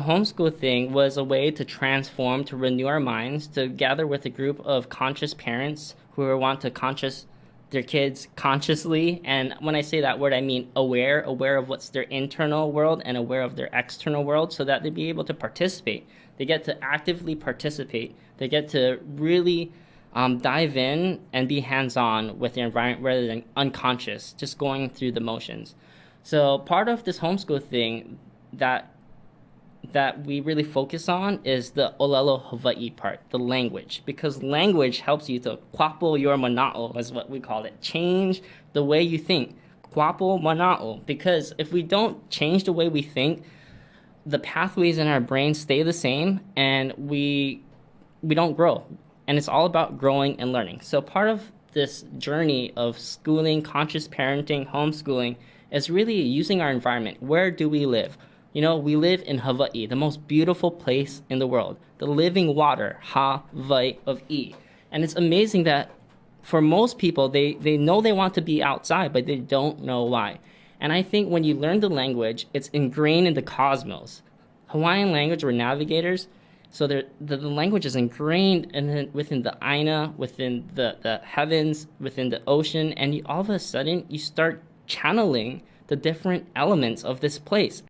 The homeschool thing was a way to transform, to renew our minds, to gather with a group of conscious parents who want to conscious their kids consciously. And when I say that word, I mean aware of what's their internal world and aware of their external world, so that they be able to participate. They get to actively participate. They get to really dive in and be hands-on with their environment rather than unconscious, just going through the motions. So part of this homeschool thing that we really focus on is the Olelo Hawaii part, the language, because language helps you to kwapo your mana'o, is what we call it. Change the way you think. Kwapo mana'o. Because if we don't change the way we think, the pathways in our brain stay the same and we don't grow. And it's all about growing and learning. So part of this journey of schooling, conscious parenting, homeschooling is really using our environment. Where do we live? You know, we live in Hawaii, the most beautiful place in the world, the living water, Hawaii of E. And it's amazing that for most people, they know they want to be outside, but they don't know why. And I think when you learn the language, it's ingrained in the cosmos. Hawaiian language, we're navigators, so the language is ingrained within the Aina, within the heavens, within the ocean, and all of a sudden, you start channeling the different elements of this place.